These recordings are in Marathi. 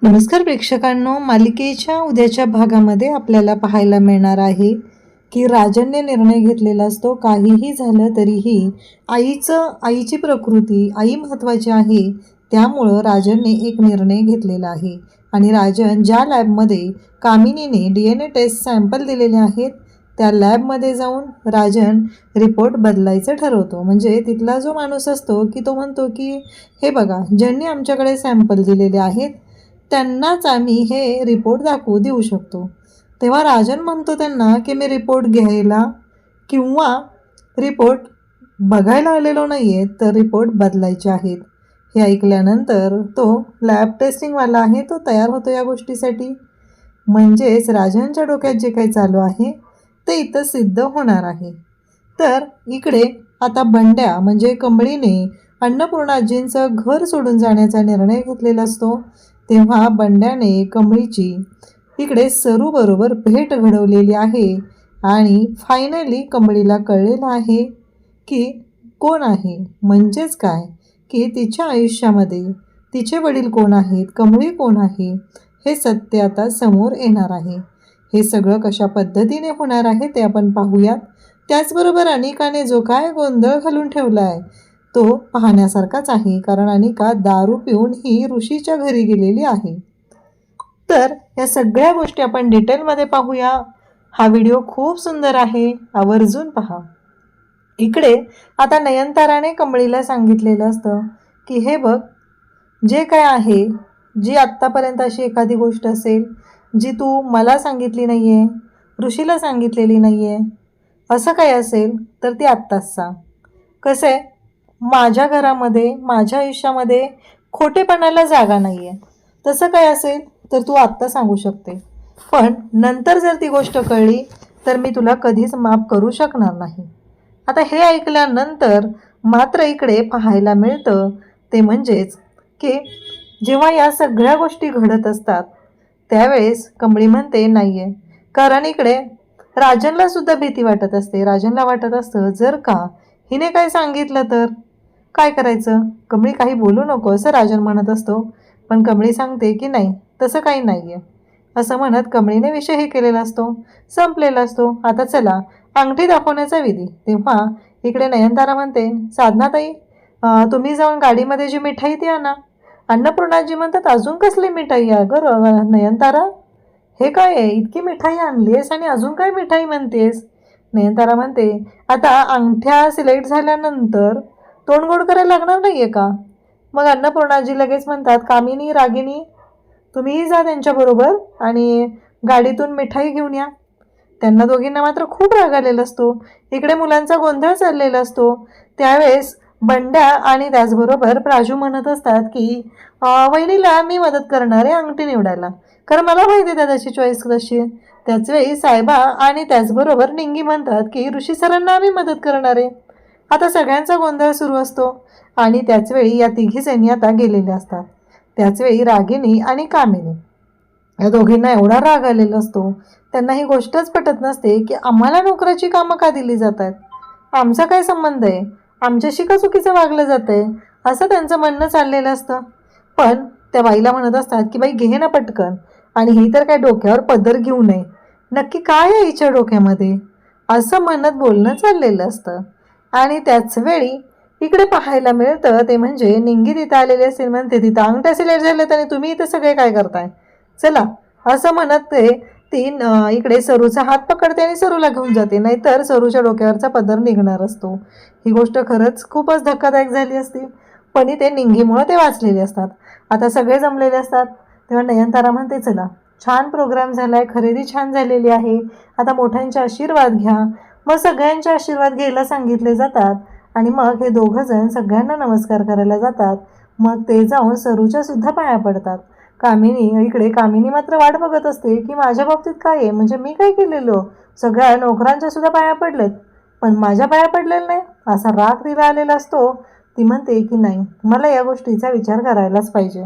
नमस्कार प्रेक्षकांनो, मालिकेच्या उद्याच्या भागामध्ये आपल्याला पाहायला मिळणार आहे की राजनने निर्णय घेतलेला असतो. काहीही झालं तरीही आईची प्रकृती महत्त्वाची आहे. त्यामुळं राजनने एक निर्णय घेतलेला आहे आणि राजन ज्या लॅबमध्ये कामिनीने DNA टेस्ट सॅम्पल दिलेले आहेत त्या लॅबमध्ये जाऊन राजन रिपोर्ट बदलायचं ठरवतो. म्हणजे तिथला जो माणूस असतो की तो म्हणतो की हे बघा, ज्यांनी आमच्याकडे सॅम्पल दिलेले आहेत त्यांनाच आम्ही हे रिपोर्ट देऊ शकतो. तेव्हा राजन म्हणतो त्यांना की मी रिपोर्ट घ्यायला किंवा रिपोर्ट बघायला आलेलो नाही आहे, तर रिपोर्ट बदलायचे आहेत. हे ऐकल्यानंतर तो लॅब टेस्टिंगवाला आहे तो तयार होतो या गोष्टीसाठी. म्हणजेच राजनच्या डोक्यात जे काही चालू आहे ते इथं सिद्ध होणार आहे. तर इकडे आता बंड्या म्हणजे कमळीने अन्नपूर्णाजींचं घर सोडून जाण्याचा निर्णय घेतलेला असतो. तेव्हा बंड्याने कमळीची इकडे सरूबरोबर भेट घडवलेली आहे आणि फायनली कमळीला कळलेलं आहे की कोण आहे, म्हणजेच काय की तिच्या आयुष्यामध्ये तिचे वडील कोण आहेत, कमळी कोण आहे, हे सत्य आता समोर येणार आहे. हे सगळं कशा पद्धतीने होणार आहे ते आपण पाहूयात. त्याचबरोबर अनिकाने जो काय गोंधळ घालून ठेवला आहे तो पाहण्यासारखाच आहे, कारण अनिका दारू पिऊन ही ऋषीच्या घरी गेलेली आहे. तर या सगळ्या गोष्टी आपण डिटेलमध्ये पाहूया. हा व्हिडिओ खूप सुंदर आहे, आवर्जून पहा. इकडे आता नयनताराने कमळीला सांगितलेलं असतं की हे बघ, जे काय आहे, जी आत्तापर्यंत अशी एखादी गोष्ट असेल जी तू मला सांगितली नाही आहे, ऋषीला सांगितलेली नाही आहे, असं काय असेल तर ती आत्ताच सांग. कसं आहे, माझ्या घरामध्ये माझ्या आयुष्यामध्ये खोटेपणाला जागा नाही आहे. तसं काय असेल तर तू आत्ता सांगू शकते, पण नंतर जर ती गोष्ट कळली तर मी तुला कधीच माफ करू शकणार नाही. आता हे ऐकल्यानंतर मात्र इकडे पाहायला मिळतं ते म्हणजेच की जेव्हा या सगळ्या गोष्टी घडत असतात त्यावेळेस कमळी म्हणते नाही आहे, कारण इकडे राजनला सुद्धा भीती वाटत असते. राजनला वाटत असतं जर का हिने काय सांगितलं तर काय करायचं. कमळी काही बोलू नको असं राजन म्हणत असतो, पण कमळी सांगते की नाही, तसं काही नाही आहे असं म्हणत कमळीने विषय हे केलेला असतो, संपलेला असतो. आता चला अंगठी दाखवण्याचा विधी. तेव्हा इकडे नयनतारा म्हणते साधनाताई, तुम्ही जाऊन गाडीमध्ये जी मिठाई ती आणा. अन्नपूर्णाजी म्हणतात अजून कसली मिठाई आहे गं नयनतारा, हे काय आहे, इतकी मिठाई आणलीस आणि अजून काय मिठाई म्हणतेस. नयनतारा म्हणते आता अंगठ्या सिलेक्ट झाल्यानंतर तोंड गोड करायला लागणार नाही आहे का. मग अन्नपूर्णाजी लगेच म्हणतात कामिनी, रागिनी, तुम्हीही जा त्यांच्याबरोबर आणि गाडीतून मिठाई घेऊन या. त्यांना दोघींना मात्र खूप राग आलेला असतो. इकडे मुलांचा गोंधळ चाललेला असतो. त्यावेळेस बंड्या आणि त्याचबरोबर प्राजू म्हणत असतात की वहिनीला मी मदत करणार आहे अंगठी निवडायला, कारण मला माहिती आहे त्याची चॉईस कशी आहे. त्याचवेळी साहेबा आणि त्याचबरोबर निंगी म्हणतात की ऋषी सरांना आम्ही मदत करणार आहे. आता सगळ्यांचा गोंधळ सुरू असतो आणि त्याचवेळी या तिघीजणी आता गेलेल्या असतात. त्याचवेळी रागिनी आणि कामिनी या दोघींना एवढा राग आलेला असतो, त्यांना ही गोष्टच पटत नसते की आम्हाला नोकराची कामं का दिली जात आहेत, आमचा काय संबंध आहे, आमच्याशी का चुकीचं वागलं जातं आहे, असं त्यांचं म्हणणं चाललेलं असतं. पण त्या बाईला म्हणत असतात की बाई घे ना पटकन, आणि ही तर काय डोक्यावर पदर घेऊ नये, नक्की काय आहे हिच्या डोक्यामध्ये, असं म्हणत बोलणं चाललेलं असतं. आणि त्याच वेळी इकडे पाहायला मिळतं ते म्हणजे निंगी तिथं आलेली असेल, म्हणते तिथं अंगठ्या सिलेक्ट झाल्यात आणि तुम्ही इथं सगळे काय करताय, चला असं म्हणत ती इकडे सरूचा हात पकडते आणि सरूला घेऊन जाते, नाहीतर सरूच्या डोक्यावरचा पदर निघणार असतो. ही गोष्ट खरंच खूपच धक्कादायक झाली असती, पण ते निंगीमुळं ते वाचलेले असतात. आता सगळे जमलेले असतात. तेव्हा नयनतारा म्हणते चला छान प्रोग्राम झाला आहे, खरेदी छान झालेली आहे, आता मोठ्यांचे आशीर्वाद घ्या. मग सगळ्यांचे आशीर्वाद घ्यायला सांगितले जातात आणि मग हे दोघंजण सगळ्यांना नमस्कार करायला जातात. मग ते जाऊन सरूच्या सुद्धा पाया पडतात. कामिनी मात्र वाट बघत असते की माझ्या बाबतीत काय आहे, म्हणजे मी काय केलेलं, सगळ्या नोकरांच्या सुद्धा पाया पडलेत पण माझ्या पाया पडलेलं नाही, असा राग तिला आलेला असतो. ती म्हणते की नाही, मला या गोष्टीचा विचार करायलाच पाहिजे.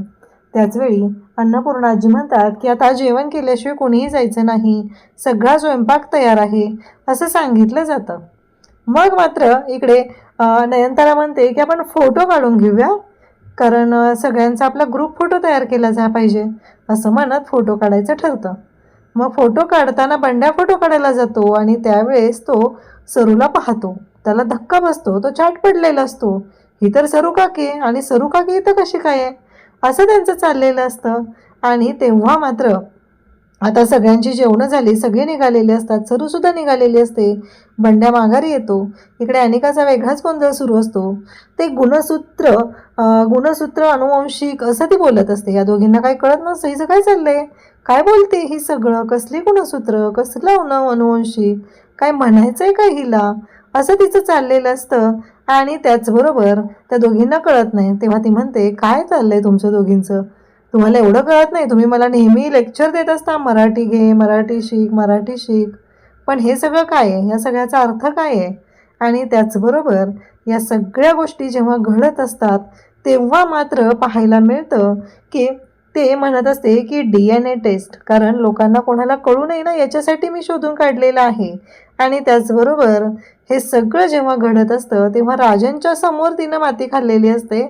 त्याचवेळी अन्नपूर्णाजी म्हणतात की आता जेवण केल्याशिवाय कोणीही जायचं नाही, सगळा स्वयंपाक तयार आहे असं सांगितलं जातं. मग मात्र इकडे नयनतारा म्हणते की आपण फोटो काढून घेऊया कारण सगळ्यांचा आपला ग्रुप फोटो तयार केला जा पाहिजे असं म्हणत फोटो काढायचं ठरतं. मग फोटो काढताना बंड्या फोटो काढायला जातो आणि त्यावेळेस तो सरूला पाहतो. त्याला धक्का बसतो. तो चाट पडलेला असतो. ही तर सरू काकी आणि सरू काकी इथं कशी काय आहे असं त्यांचं चाललेलं असतं. आणि तेव्हा मात्र आता सगळ्यांची जेवणं झाली, सगळे निघालेले असतात, सरूसुद्धा निघालेली असते. बंड्या माघारी येतो. इकडे अनिकाचा वेगळाच गोंधळ सुरू असतो. ते गुणसूत्र अनुवंशिक असं ती बोलत असते. या दोघींना काही कळत नसतं हिचं काय चाललंय, काय बोलते ही सगळं, कसली गुणसूत्र, कसलं अनुवंशिक, काय म्हणायचंय काय हिला, असं तिचं चाललेलं असतं. आणि त्याचबरोबर त्या दोघींना कळत नाही. तेव्हा ती म्हणते, काय चाललंय तुमचं दोघींचं, तुम्हाला एवढं कळत नाही, तुम्ही मला नेहमी लेक्चर देत असता, मराठी घे, मराठी शिक, मराठी शिक, पण हे सगळं काय आहे, या सगळ्याचा अर्थ काय आहे. आणि त्याचबरोबर या सगळ्या गोष्टी जेव्हा घडत असतात तेव्हा मात्र पाहायला मिळतं की ते म्हणत असते की DNA टेस्ट, कारण लोकांना कोणाला कळू नये ना याच्यासाठी मी शोधून काढलेलं आहे. आणि त्याचबरोबर हे सगळं जेव्हा घडत असतं तेव्हा राजांच्या समोर तिनं माती खाल्लेली असते.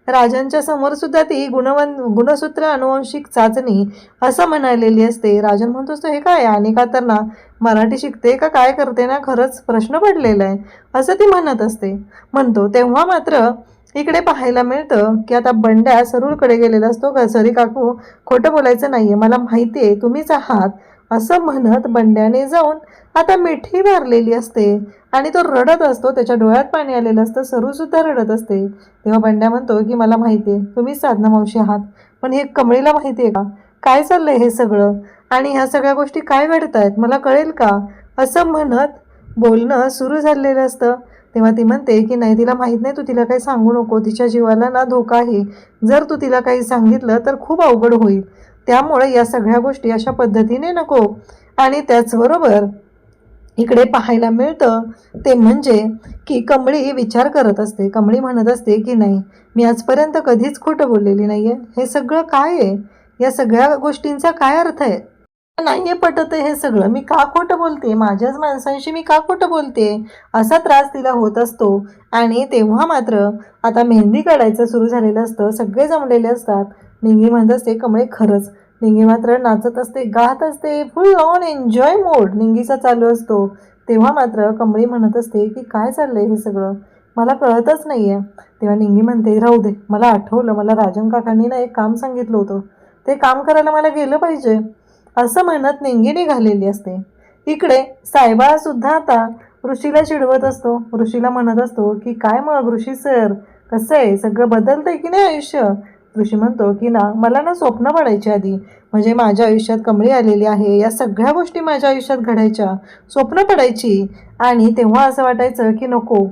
राजांच्या समोर सुद्धा ती गुणसूत्र अनुवंशिक चाचणी असं म्हणालेली असते. राजन म्हणतो असतो, हे काय आणि का तर ना मराठी शिकते का काय करते ना, खरंच प्रश्न पडलेला आहे असं ती म्हणतो. तेव्हा मात्र इकडे पाहायला मिळतं की आता बंड्या सरूरकडे गेलेला असतो. का सरी काकू, खोटं बोलायचं नाहीये, मला माहिती आहे तुम्हीच आहात असं म्हणत बंड्याने जाऊन आता मिठी मारलेली असते आणि तो रडत असतो. त्याच्या डोळ्यात पाणी आलेलं असतं. सरूसुद्धा रडत असते. तेव्हा बंड्या म्हणतो की मला माहिती आहे तुम्हीच साधना मावशी आहात, पण हे कमळीला माहिती आहे का काय चाललंय हे सगळं, आणि ह्या सगळ्या गोष्टी काय घडत आहेत मला कळेल का, असं म्हणत बोलणं सुरू झालेलं असतं. तेव्हा ती म्हणते की नाही, तिला माहीत नाही, तू तिला काही सांगू नको, तिच्या जीवाला ना धोका आहे, जर तू तिला काही सांगितलं तर खूप अवघड होईल, त्यामुळे या सगळ्या गोष्टी अशा पद्धतीने नको. आणि त्याचबरोबर इकडे पाहायला मिळतं ते म्हणजे की कमळी विचार करत असते. कमळी म्हणत असते की नाही, मी आजपर्यंत कधीच खोटं बोललेली नाही आहे, हे सगळं काय आहे, या सगळ्या गोष्टींचा काय अर्थ आहे, नाहीये पटत हे सगळं, मी का खोटं बोलते, माझ्याच माणसांशी मी का खोटं बोलते, असा त्रास तिला होत असतो. आणि तेव्हा मात्र आता मेहंदी काढायचं सुरू झालेलं असतं. सगळे जमलेले असतात. निंगी म्हणत असते, कमळे खरंच. निंगी मात्र नाचत असते, गात असते, फुल ऑन एन्जॉय मोड निंगीचा चालू असतो. तेव्हा मात्र कमळी म्हणत असते की काय चाललंय हे सगळं, मला कळतच नाही आहे. तेव्हा निंगी म्हणते, राहू दे, मला आठवलं, मला राजन काकांनी ना एक काम सांगितलं होतं, ते काम करायला मला गेलं पाहिजे, असं म्हणत निंगी निघालेली असते. इकडे सायबा सुद्धा आता ऋषीला चिडवत असतो. ऋषीला म्हणत असतो की काय मग ऋषी सर, कसं आहे, सगळं बदलतंय की नाही आयुष्य. ऋषी म्हणतो की ना, मला ना स्वप्न पडायची आधी, म्हणजे माझ्या आयुष्यात कमळी आलेली आहे, या सगळ्या गोष्टी माझ्या आयुष्यात घडायच्या, स्वप्न पडायची, आणि तेव्हा असं वाटायचं की नको,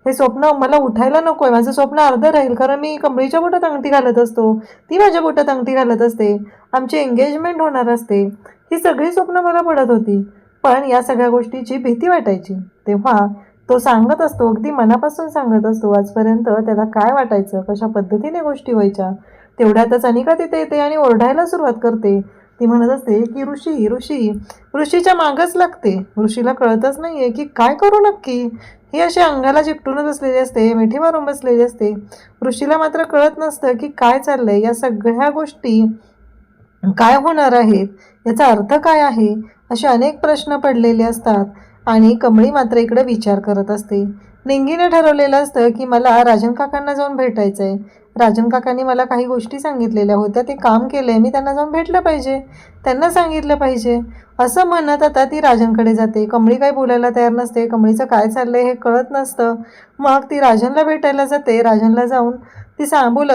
हे स्वप्न मला उठायला नको आहे, माझं स्वप्न अर्धं राहील, कारण मी कमळीच्या बोटात अंगठी घालत असतो, ती माझ्या बोटात अंगठी घालत असते, आमची एंगेजमेंट होणार असते, ही सगळी स्वप्न मला पडत होती, पण या सगळ्या गोष्टीची भीती वाटायची. तेव्हा तो सांगत असतो, अगदी मनापासून सांगत असतो, आजपर्यंत त्याला काय वाटायचं, कशा पद्धतीने गोष्टी व्हायच्या. तेवढ्यातच अनिका तिथे येते आणि ओरडायला सुरुवात करते. ती म्हणत असते की ऋषी ऋषी ऋषीच्या मागच लागते. ऋषीला कळतच नाही आहे की काय करू नक्की. ही अशी अंगाला चिकटून बसलेली असते, मिठी मारून बसलेली असते. ऋषीला मात्र कळत नसतं की काय चाललंय, या सगळ्या गोष्टी काय होणार आहेत, याचा अर्थ काय आहे, असे अनेक प्रश्न पडलेले असतात. आणि कमळी मात्र इकडे विचार करत असते. निंगीने ठरवलेलं असतं की मला राजन काकांना जाऊन भेटायचं आहे. राजन काकांनी मला काही गोष्टी सांगितलेल्या होत्या, ते काम केलं आहे, मी त्यांना जाऊन भेटलं पाहिजे, त्यांना सांगितलं पाहिजे, असं म्हणत आता ती राजनकडे जाते. कमळी काही बोलायला तयार नसते. कमळीचं काय चाललंय हे कळत नसतं. मग ती राजनला भेटायला जाते. राजनला जाऊन ती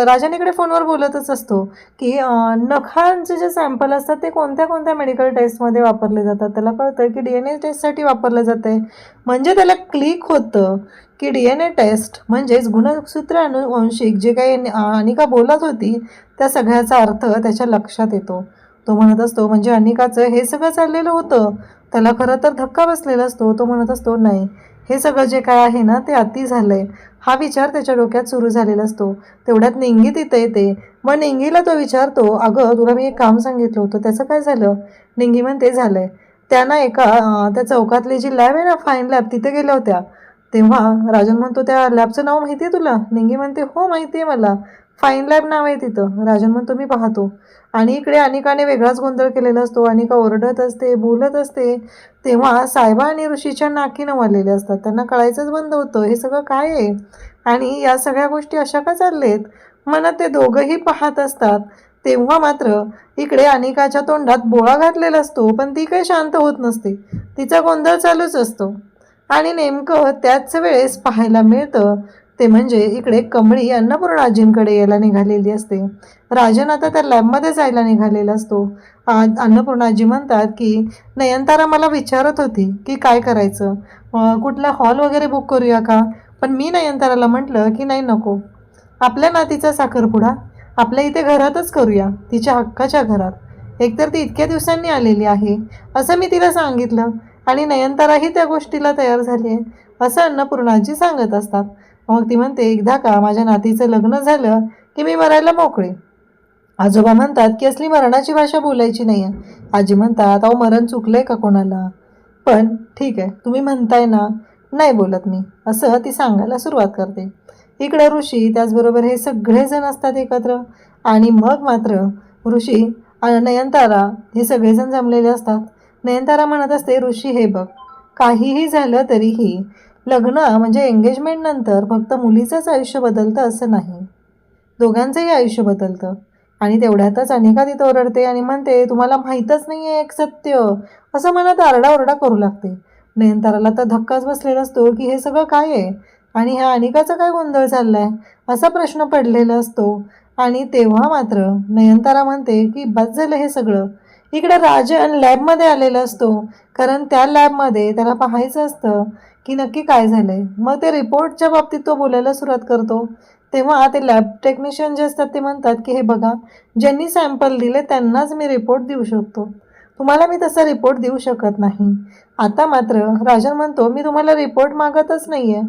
राजन इकडे फोनवर बोलतच असतो की नखांचे जे सॅम्पल असतात ते कोणत्या कोणत्या मेडिकल टेस्टमध्ये वापरले जातात. त्याला कळतं की DNA टेस्टसाठी वापरलं जातं आहे. म्हणजे त्याला क्लिक होतं की DNA टेस्ट म्हणजेच गुणसूत्र अनुवंशिक, जे काही अनिका बोलत होती त्या सगळ्याचा अर्थ त्याच्या लक्षात येतो. तो म्हणत असतो, म्हणजे अनिकाचं हे सगळं चाललेलं होतं. त्याला खरं तर धक्का बसलेला असतो. तो म्हणत असतो, नाही, हे सगळं जे काय आहे ना ते अति झालंय, हा विचार त्याच्या डोक्यात सुरू झालेला असतो. तेवढ्यात निंगी तिथे येते. मग निंगीला तो विचारतो, अगं तुला मी एक काम सांगितलं होतं, त्याचं काय झालं. निंगी म्हणते, झालंय. त्यांना त्या चौकातली जी लॅब आहे ना, फाईन लॅब, तिथे गेल्या होत्या. तेव्हा राजन म्हणतो, त्या लॅबचं नाव माहिती आहे तुला. निंगी म्हणते, हो माहिती आहे मला, फाईन लॅब नाव आहे तिथं. राजन म्हणतो मी पाहतो. आणि इकडे अनिकाने वेगळाच गोंधळ केलेला असतो. अनिका ओरडत असते, बोलत असते. तेव्हा सायबा आणि ऋषीच्या नाकी नवलेले असतात. त्यांना कळायचंच बंद होतं हे सगळं काय आहे आणि या सगळ्या गोष्टी अशा का चाललेत म्हणत ते दोघंही पाहत असतात. तेव्हा मात्र इकडे अनिकाच्या तोंडात बोळा घातलेला असतो, पण ती काही शांत होत नसते. तिचा गोंधळ चालूच असतो. आणि नेमकं त्याच वेळेस पाहायला मिळतं ते म्हणजे इकडे कमळी अन्नपूर्णा आजींकडे यायला निघालेली असते. राजन आता त्या लॅबमध्ये जायला निघालेला असतो. अन्नपूर्णा आजी म्हणतात की नयनतारा मला विचारत होती की काय करायचं, कुठला हॉल वगैरे बुक करूया का. पण मी नयनताराला म्हटलं की नाही नको, आपल्या नातीचा साखरपुडा आपल्या इथे घरातच करूया, तिच्या हक्काच्या घरात. एकतर ती इतक्या दिवसांनी आलेली आहे असं मी तिला सांगितलं आणि नयनताराही त्या गोष्टीला तयार झाली आहे असं अन्नपूर्णाजी सांगत असतात. मग ती म्हणते एकदा का माझ्या नातीचं लग्न झालं की मी मरायला मोकळे. आजोबा म्हणतात की असली मरणाची भाषा बोलायची नाही आहे. आजी म्हणतात अहो मरण चुकलंय का कोणाला, पण ठीक आहे तुम्ही म्हणताय ना, नाही बोलत मी, असं ती सांगायला सुरुवात करते. इकडं ऋषी त्याचबरोबर हे सगळेजण असतात एकत्र. आणि मग मात्र ऋषी आणि नयनतारा हे सगळेजण जमलेले असतात. नयनतारा म्हणत असते ऋषी हे बघ, काहीही झालं तरीही लग्न म्हणजे एंगेजमेंट नंतर फक्त मुलीचंच आयुष्य बदलतं असं नाही, दोघांचंही आयुष्य बदलतं. आणि तेवढ्यातच अनिका तिथं ओरडते आणि म्हणते तुम्हाला माहीतच नाही आहे एक सत्य, असं म्हणत आरडाओरडा करू लागते. नयनताराला तर धक्काच बसलेला असतो की हे सगळं काय आहे आणि ह्या अनिकाचा काय गोंधळ चाललाय असा प्रश्न पडलेला असतो. आणि तेव्हा मात्र नयनतारा म्हणते की बस झालं हे सगळं. इकडे राजन लॅबमध्ये आलेला असतो, कारण त्या लॅबमध्ये त्याला पाहायचं असतं की नक्की काय झालंय. मग ते रिपोर्टच्या बाबतीत तो बोलायला सुरुवात करतो. तेव्हा ते लॅब टेक्निशियन जे असतात ते म्हणतात की हे बघा, ज्यांनी सॅम्पल दिले त्यांनाच मी रिपोर्ट देऊ शकतो, तुम्हाला मी तसा रिपोर्ट देऊ शकत नाही. आता मात्र राजन म्हणतो मी तुम्हाला रिपोर्ट मागतच नाही आहे,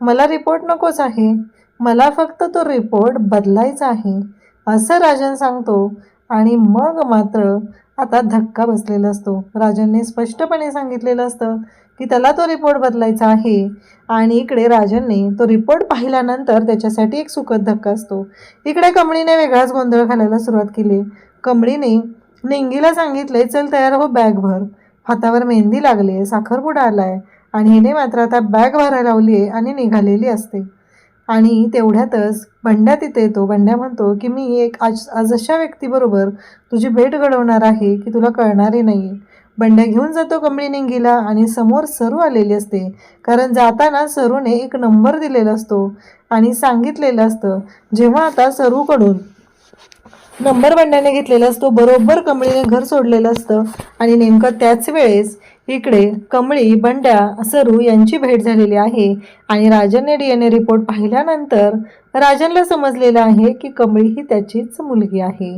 मला रिपोर्ट नकोच आहे, मला फक्त तो रिपोर्ट बदलायचा आहे असं राजन सांगतो. आणि मग मात्र आता धक्का बसलेला असतो. राजनने स्पष्टपणे सांगितलेलं असतं की त्याला तो रिपोर्ट बदलायचा आहे. आणि इकडे राजनने तो रिपोर्ट पाहिल्यानंतर त्याच्यासाठी एक सुखद धक्का असतो. इकडे कमळीने वेगळाच गोंधळ घालायला सुरुवात केली. कमळीने निंगीला सांगितले चल तयार हो, बॅग भर, हातावर मेहंदी लागली, साखरपुडा आलाय. आणि हिने मात्र आता बॅग भरायला लावली आहे आणि निघालेली असते. आणि तेवढ्यातच बंड्या तिथे येतो. बंड्या म्हणतो की मी एक आज अशा व्यक्तीबरोबर तुझी भेट घडवणार आहे की तुला कळणारही नाही. बंड्या घेऊन जातो कमळी निंगीला आणि समोर सरू आलेली असते, कारण जाताना सरूने एक नंबर दिलेला असतो आणि सांगितलेलं असतं. जेव्हा आता सरूकडून नंबर बंड्याने घेतलेला असतो, बरोबर कमळीने घर सोडलेलं असतं. आणि नेमकं त्याच वेळेस इकडे कमळी, बंड्या, सरू यांची भेट झालेली आहे. आणि राजनने DNA रिपोर्ट पाहिल्यानंतर राजनला समजलेलं आहे की कमळी ही त्याचीच मुलगी आहे.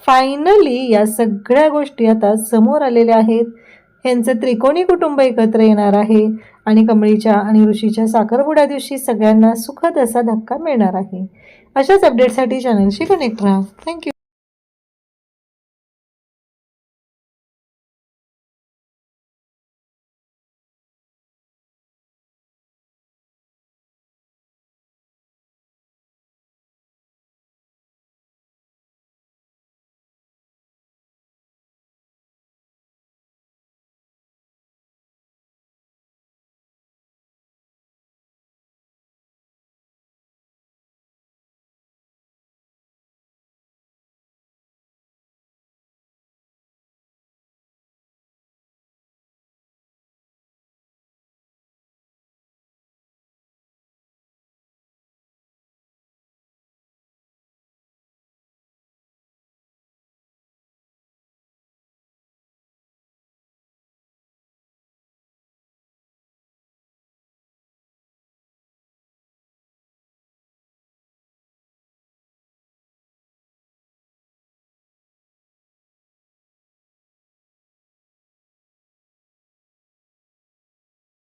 फायनली या सगळ्या गोष्टी आता समोर आलेल्या आहेत. ह्यांचं त्रिकोणी कुटुंब एकत्र येणार आहे आणि कमळीच्या आणि ऋषीच्या साखरपुड्या दिवशी सगळ्यांना सुखद असा धक्का मिळणार आहे. अशाच अपडेटसाठी चॅनलशी कनेक्ट राहा. थँक्यू.